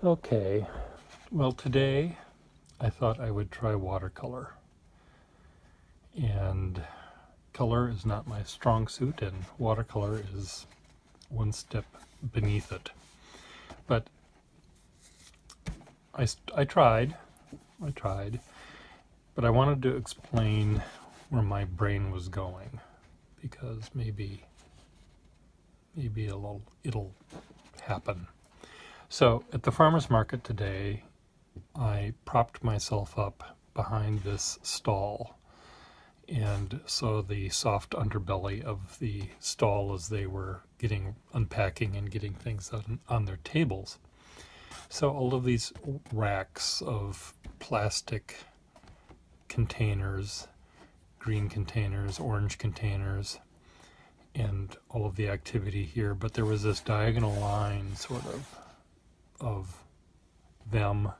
Okay, well today I thought I would try watercolor. And color is not my strong suit, and watercolor is one step beneath it. But I tried, but I wanted to explain where my brain was going because maybe it'll happen. So at the farmer's market today, I propped myself up behind this stall and saw the soft underbelly of the stall as they were unpacking and getting things on their tables. So all of these racks of plastic containers, green containers, orange containers, and all of the activity here, but there was this diagonal line sort of them,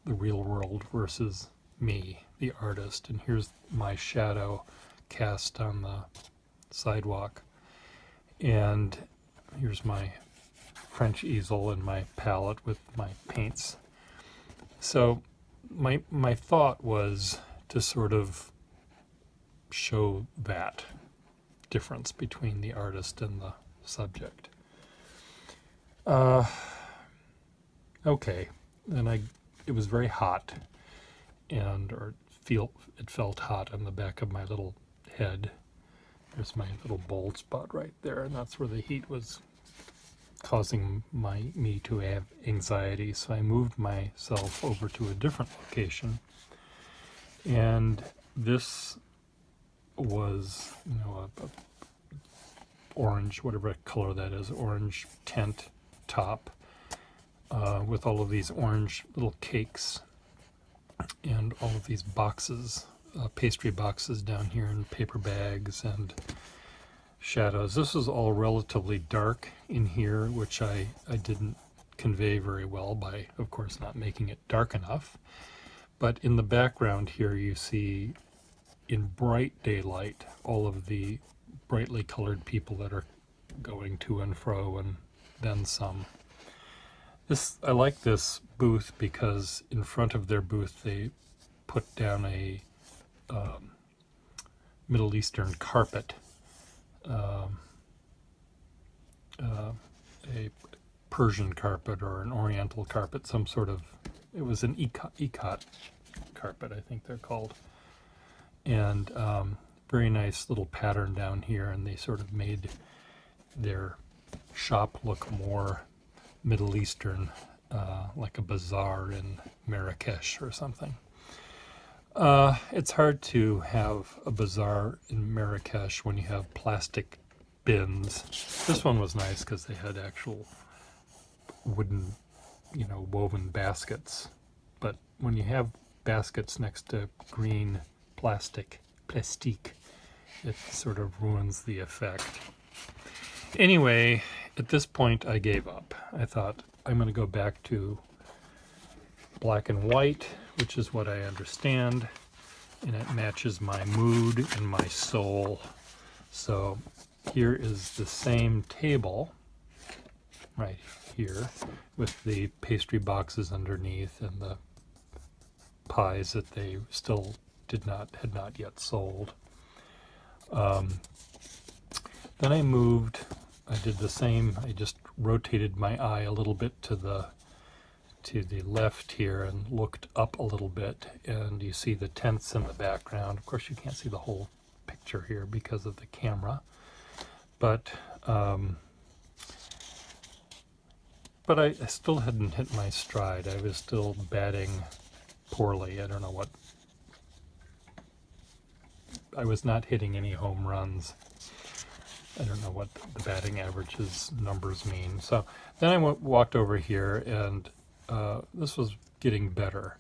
the real world, versus me, the artist. And here's my shadow cast on the sidewalk. And here's my French easel and my palette with my paints. So my thought was to sort of show that difference between the artist and the subject. Okay, and it was very hot, it felt hot on the back of my little head. There's my little bald spot right there, and that's where the heat was causing me to have anxiety. So I moved myself over to a different location, and this was, a orange, whatever color that is, orange tent top with all of these orange little cakes and all of these boxes, pastry boxes down here in paper bags and shadows. This is all relatively dark in here, which I didn't convey very well by, of course, not making it dark enough. But in the background here, you see in bright daylight all of the brightly colored people that are going to and fro, and then some. I like this booth because in front of their booth they put down a Middle Eastern carpet, a Persian carpet or an Oriental carpet, some sort of, it was an ikat carpet, I think they're called. And very nice little pattern down here, and they sort of made their shop look more Middle Eastern, like a bazaar in Marrakesh or something. It's hard to have a bazaar in Marrakesh when you have plastic bins. This one was nice because they had actual wooden, woven baskets. But when you have baskets next to green plastique, it sort of ruins the effect. Anyway, at this point I gave up. I thought, I'm going to go back to black and white, which is what I understand, and it matches my mood and my soul. So here is the same table right here with the pastry boxes underneath and the pies that they still had not yet sold. Then I did the same. I just rotated my eye a little bit to the left here and looked up a little bit, and you see the tents in the background. Of course, you can't see the whole picture here because of the camera, but I still hadn't hit my stride. I was still batting poorly. I don't know what. I was not hitting any home runs. I don't know what the batting averages numbers mean. So then I walked over here, and this was getting better.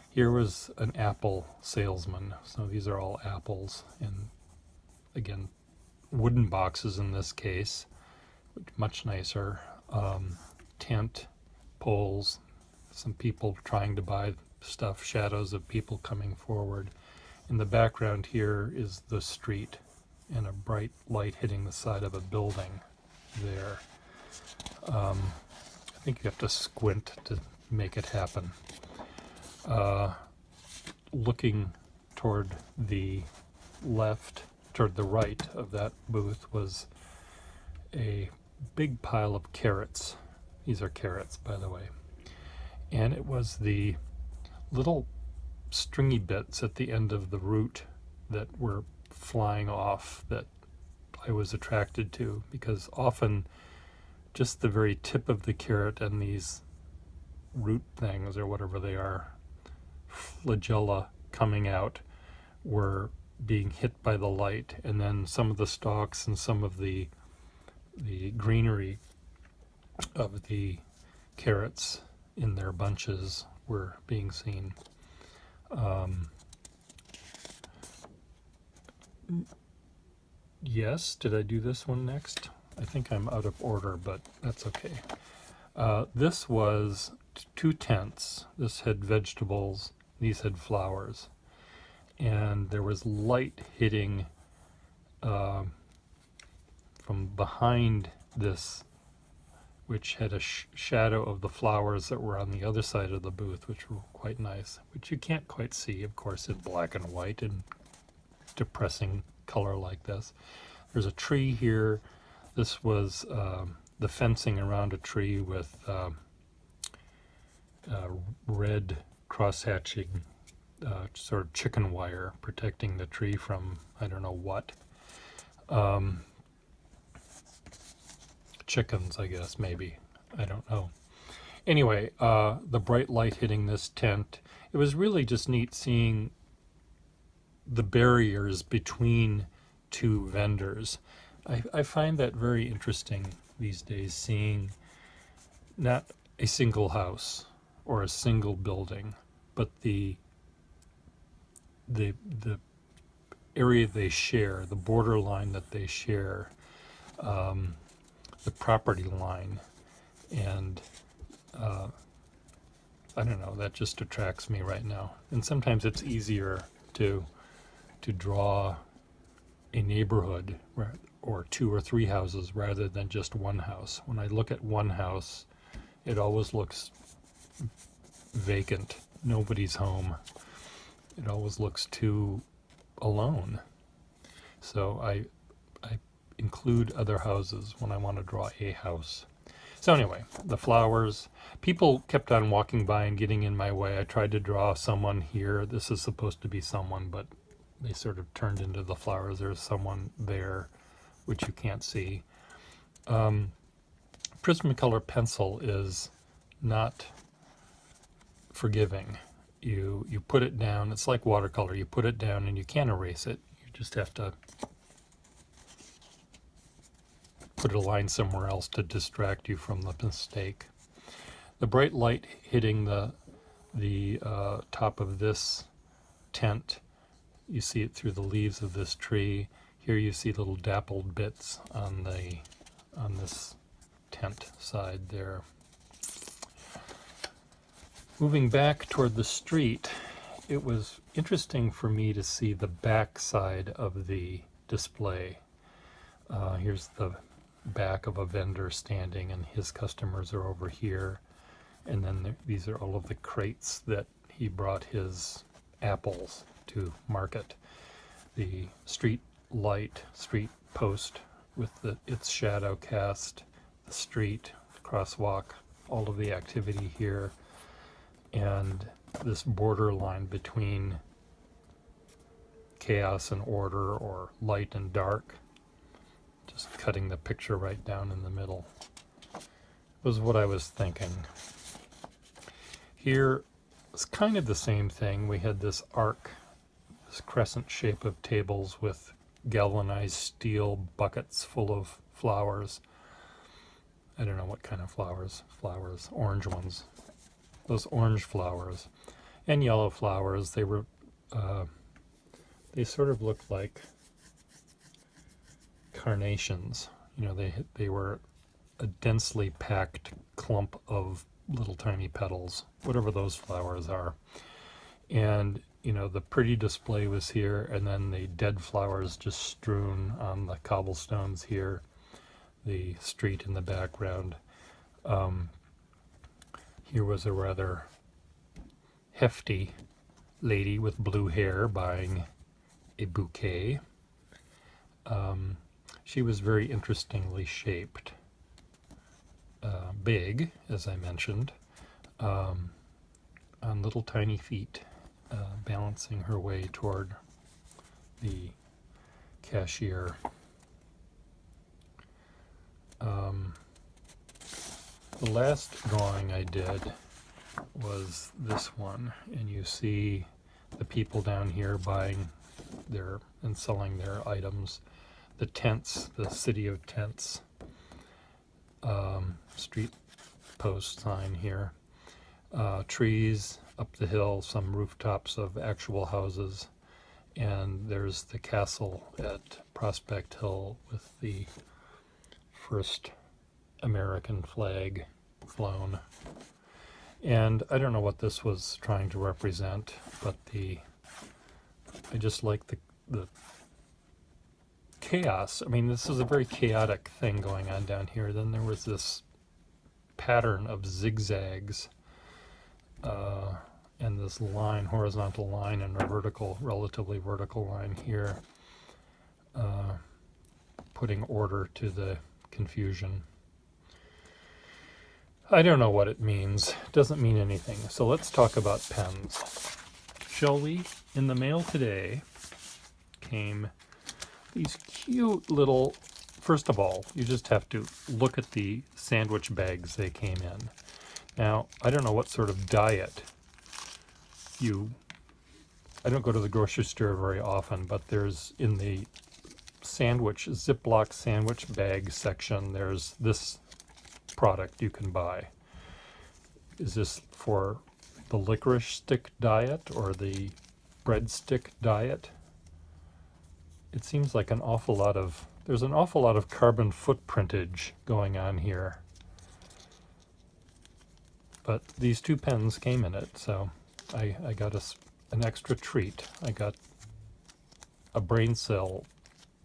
Here was an apple salesman. So these are all apples, and again, wooden boxes in this case, much nicer. Tent, poles, some people trying to buy stuff, shadows of people coming forward. In the background here is the street and a bright light hitting the side of a building there. I think you have to squint to make it happen. Looking toward the toward the right of that booth was a big pile of carrots. These are carrots, by the way. And it was the little stringy bits at the end of the root that were flying off that I was attracted to, because often just the very tip of the carrot and these root things, or whatever they are, flagella coming out, were being hit by the light, and then some of the stalks and some of the greenery of the carrots in their bunches were being seen. Yes, did I do this one next? I think I'm out of order, but that's okay. This was 2 tents. This had vegetables, these had flowers. And there was light hitting from behind this, which had a shadow of the flowers that were on the other side of the booth, which were quite nice, which you can't quite see, of course, in black and white and depressing color like this. There's a tree here. This was the fencing around a tree with red cross-hatching sort of chicken wire protecting the tree from I don't know what. Chickens, I guess, maybe. I don't know. Anyway, the bright light hitting this tent, it was really just neat seeing the barriers between 2 vendors. I find that very interesting these days, seeing not a single house or a single building, but the area they share, the borderline that they share, the property line, and I don't know, that just attracts me right now. And sometimes it's easier to draw a neighborhood or 2 or 3 houses rather than just one house. When I look at one house, it always looks vacant. Nobody's home. It always looks too alone. So I include other houses when I want to draw a house. So anyway, the flowers. People kept on walking by and getting in my way. I tried to draw someone here. This is supposed to be someone, but they sort of turned into the flowers. There's someone there, which you can't see. Prismacolor pencil is not forgiving. You put it down. It's like watercolor. You put it down and you can't erase it. You just have to put a line somewhere else to distract you from the mistake. The bright light hitting the top of this tent, you see it through the leaves of this tree. Here you see little dappled bits on this tent side there. Moving back toward the street, it was interesting for me to see the back side of the display. Here's the back of a vendor standing, and his customers are over here. And then these are all of the crates that he brought his apples to market. The street light, street post with its shadow cast, the street, crosswalk, all of the activity here, and this borderline between chaos and order, or light and dark, just cutting the picture right down in the middle, was what I was thinking. Here it's kind of the same thing. We had this arc, this crescent shape of tables with galvanized steel buckets full of flowers. I don't know what kind of flowers, orange ones. Those orange flowers and yellow flowers, they were, they sort of looked like carnations. You know, they were a densely packed clump of little tiny petals, whatever those flowers are. And, you know, the pretty display was here, and then the dead flowers just strewn on the cobblestones here, the street in the background. Here was a rather hefty lady with blue hair buying a bouquet. She was very interestingly shaped. Big, as I mentioned, on little tiny feet, balancing her way toward the cashier. The last drawing I did was this one, and you see the people down here buying their and selling their items. The tents, the city of tents, street post sign here. Trees up the hill, some rooftops of actual houses, and there's the castle at Prospect Hill with the first American flag flown. And I don't know what this was trying to represent, but I just like the chaos. I mean, this is a very chaotic thing going on down here. Then there was this pattern of zigzags, and this line, horizontal line, and a relatively vertical line here, putting order to the confusion. I don't know what it means. It doesn't mean anything. So let's talk about pens. Shall we? In the mail today came these cute little, first of all, you just have to look at the sandwich bags they came in. Now, I don't know what sort of diet I don't go to the grocery store very often, but there's in the Ziploc sandwich bag section, there's this product you can buy. Is this for the licorice stick diet or the breadstick diet? It seems like there's an awful lot of carbon footprintage going on here. But these two pens came in it, so I got an extra treat. I got a brain cell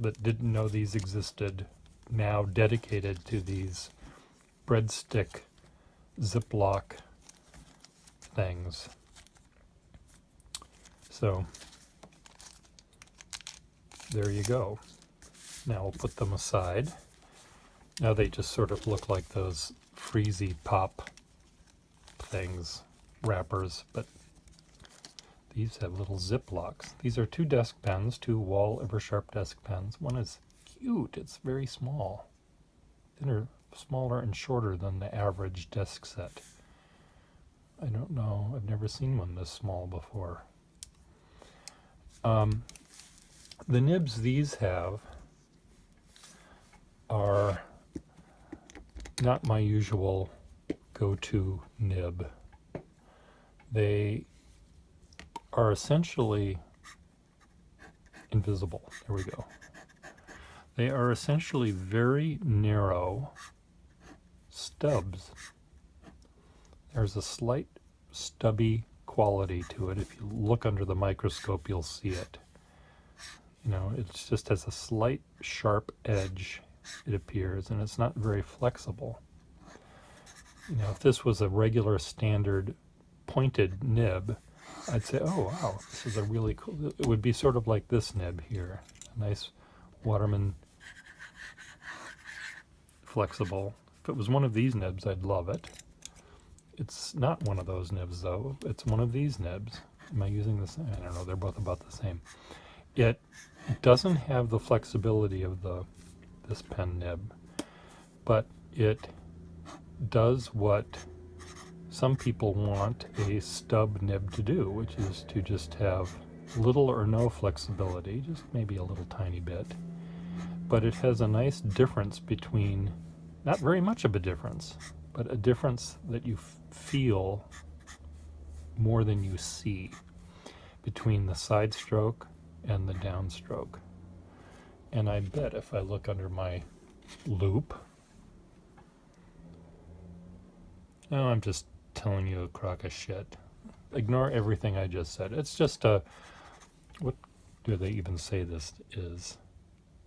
that didn't know these existed, now dedicated to these breadstick Ziploc things. So there you go. Now we'll put them aside. Now they just sort of look like those Freezy Pop things, wrappers, but these have little Ziplocs. These are two desk pens, two Wall Eversharp desk pens. One is cute, it's very small. Thinner, smaller and shorter than the average desk set. I don't know, I've never seen one this small before. The nibs these have are not my usual go-to nib. They are essentially invisible. There we go. They are essentially very narrow stubs. There's a slight stubby quality to it. If you look under the microscope, you'll see it. You know, it just has a slight sharp edge, it appears, and it's not very flexible. You know, if this was a regular standard pointed nib, I'd say, oh wow, this is a really cool, it would be sort of like this nib here. A nice Waterman flexible. If it was one of these nibs, I'd love it. It's not one of those nibs though, it's one of these nibs. Am I using the same? I don't know, they're both about the same. It doesn't have the flexibility of this pen nib, but it does what some people want a stub nib to do, which is to just have little or no flexibility, just maybe a little tiny bit. But it has a nice difference between, not very much of a difference, but a difference that you feel more than you see between the side stroke and the downstroke. And I bet if I look under my loop, no, I'm just telling you a crock of shit. Ignore everything I just said. It's just what do they even say this is?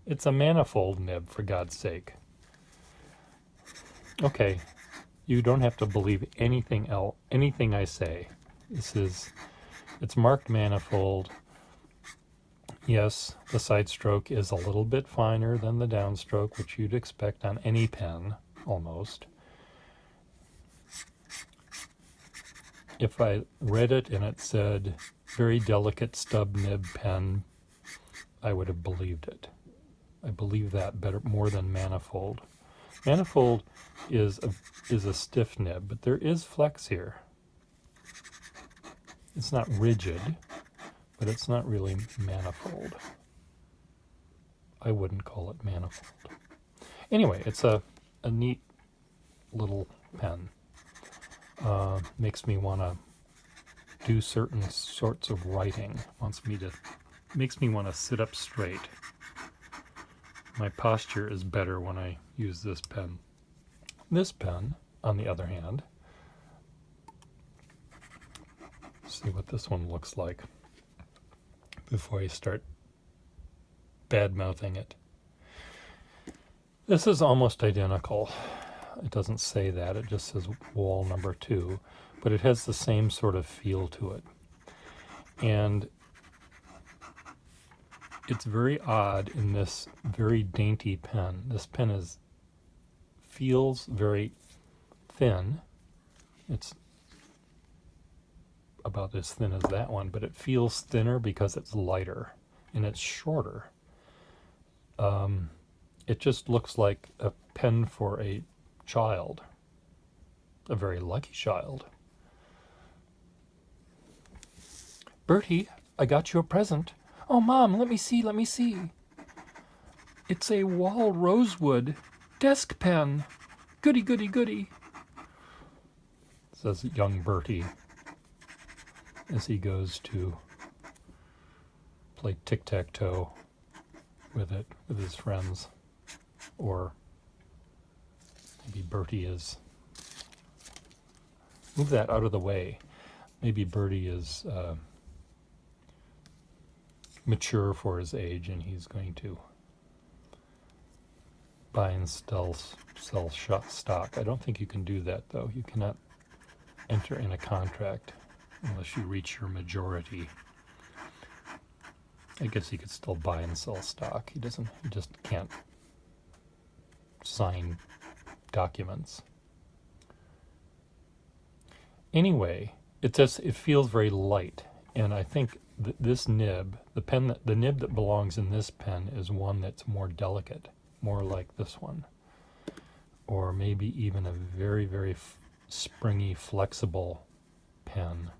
It's a manifold nib, for God's sake. Okay, You don't have to believe anything else, anything I say. It's marked manifold. Yes, the side stroke is a little bit finer than the downstroke, which you'd expect on any pen, almost. If I read it and it said very delicate stub nib pen, I would have believed it. I believe that better, more than manifold. Manifold is a stiff nib, but there is flex here. It's not rigid, but it's not really manifold. I wouldn't call it manifold. Anyway, it's a neat little pen. Makes me want to do certain sorts of writing. Makes me want to sit up straight. My posture is better when I use this pen. This pen, on the other hand, see what this one looks like before I start bad-mouthing it. This is almost identical. It doesn't say that, it just says wall number 2, but it has the same sort of feel to it. And it's very odd in this very dainty pen. This pen feels very thin. It's about as thin as that one, but it feels thinner because it's lighter and it's shorter. It just looks like a pen for a child, a very lucky child. Bertie, I got you a present. Oh, Mom, let me see. It's a wall rosewood desk pen. Goody, goody, goody, says young Bertie as he goes to play tic-tac-toe with it with his friends. Or maybe Bertie is... Move that out of the way. Maybe Bertie is mature for his age and he's going to buy and sell stock. I don't think you can do that, though. You cannot enter in a contract unless you reach your majority. I guess he could still buy and sell stock. He just can't sign documents. Anyway, it feels very light, and I think this nib, the nib that belongs in this pen is one that's more delicate, more like this one, or maybe even a very, very springy, flexible pen.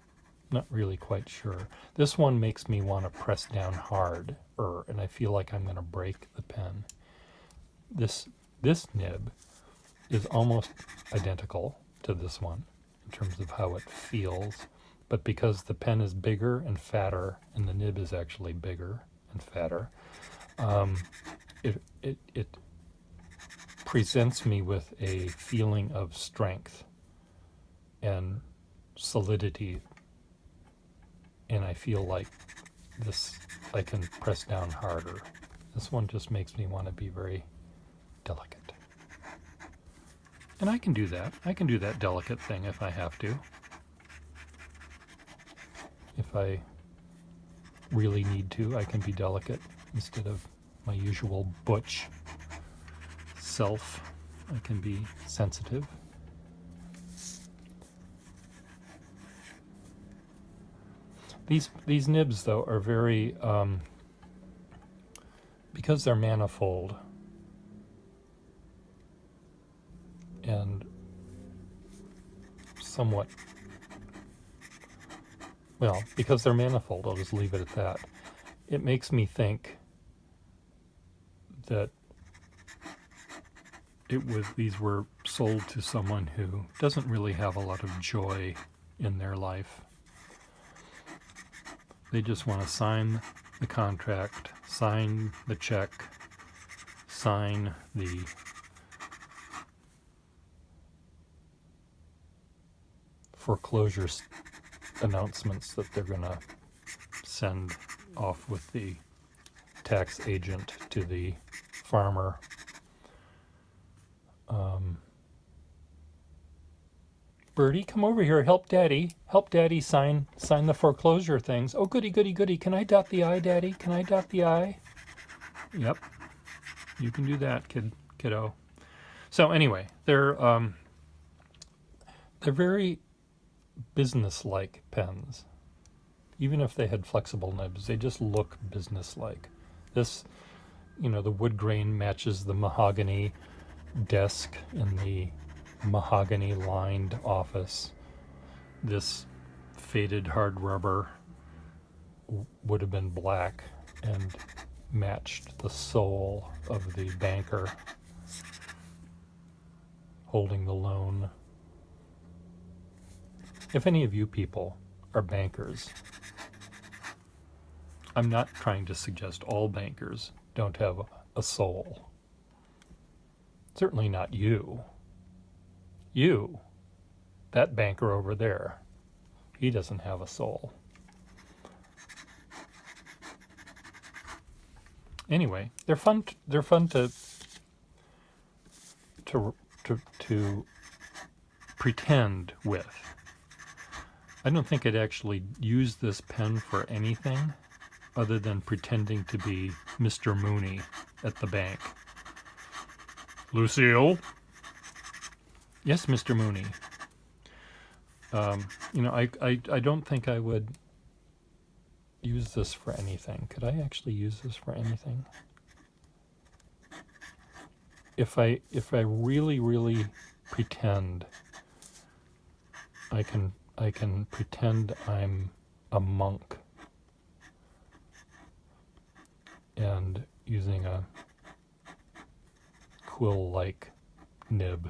Not really quite sure. This one makes me want to press down hard, and I feel like I'm going to break the pen. This nib is almost identical to this one in terms of how it feels, but because the pen is bigger and fatter, and the nib is actually bigger and fatter, it presents me with a feeling of strength and solidity, and I feel like I can press down harder. This one just makes me want to be very delicate. And I can do that. I can do that delicate thing if I have to. If I really need to, I can be delicate instead of my usual butch self. I can be sensitive. These nibs, though, are very, because they're manifold, and somewhat, well, because they're manifold, I'll just leave it at that. It makes me think that these were sold to someone who doesn't really have a lot of joy in their life. They just want to sign the contract, sign the check, sign the foreclosure announcements that they're going to send off with the tax agent to the farmer. Birdie, come over here. Help Daddy. Help Daddy sign the foreclosure things. Oh, goody, goody, goody. Can I dot the I, Daddy? Can I dot the I? Yep. You can do that, kiddo. So anyway, they're very business-like pens. Even if they had flexible nibs, they just look business-like. This, the wood grain matches the mahogany desk in the mahogany-lined office. This faded hard rubber would have been black and matched the soul of the banker holding the loan. If any of you people are bankers, I'm not trying to suggest all bankers don't have a soul. Certainly not you. You, that banker over there, he doesn't have a soul. Anyway, they're fun to pretend with. I don't think I'd actually use this pen for anything other than pretending to be Mr. Mooney at the bank. Lucille? Yes, Mr. Mooney. I don't think I would use this for anything. Could I actually use this for anything? If I really, really pretend, I can pretend I'm a monk and using a quill-like nib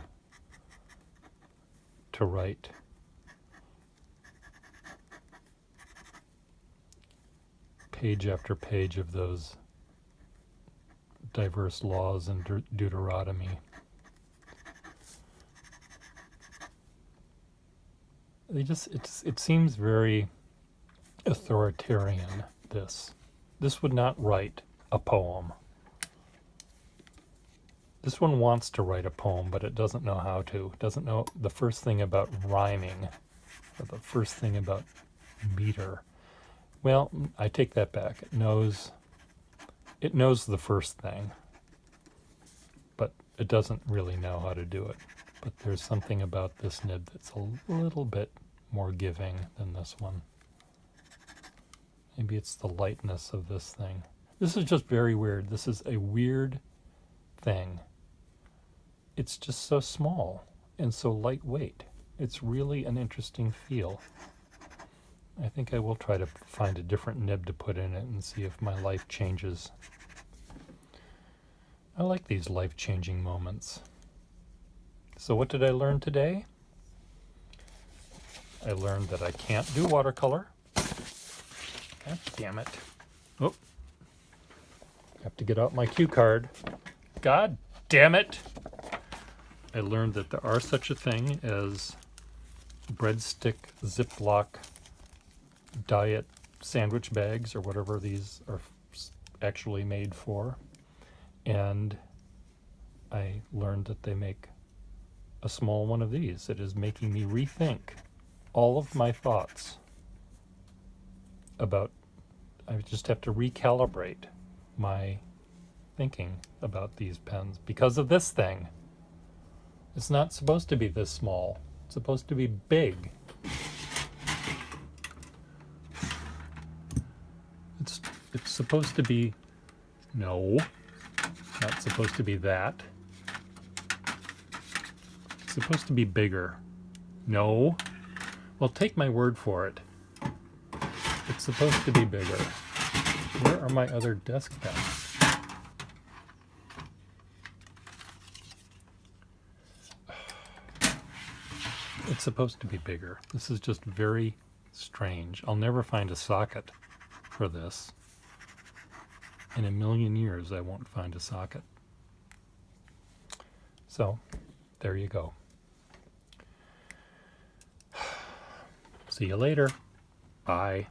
to write page after page of those diverse laws in Deuteronomy. It seems very authoritarian, this. This would not write a poem. This one wants to write a poem, but it doesn't know how to. It doesn't know the first thing about rhyming, or the first thing about meter. Well, I take that back. It knows the first thing, but it doesn't really know how to do it. But there's something about this nib that's a little bit more giving than this one. Maybe it's the lightness of this thing. This is just very weird. This is a weird thing. It's just so small and so lightweight. It's really an interesting feel. I think I will try to find a different nib to put in it and see if my life changes. I like these life-changing moments. So what did I learn today? I learned that I can't do watercolor. God damn it. Oh. Have to get out my cue card. God damn it. I learned that there are such a thing as breadstick Ziploc diet sandwich bags, or whatever these are actually made for. And I learned that they make a small one of these. It is making me rethink all of my thoughts about, I just have to recalibrate my thinking about these pens because of this thing. It's not supposed to be this small. It's supposed to be big. It's supposed to be, no, not supposed to be that. It's supposed to be bigger. No. Well, take my word for it. It's supposed to be bigger. Where are my other desk pens? It's supposed to be bigger. This is just very strange. I'll never find a socket for this. In a million years, I won't find a socket. So, there you go. See you later. Bye.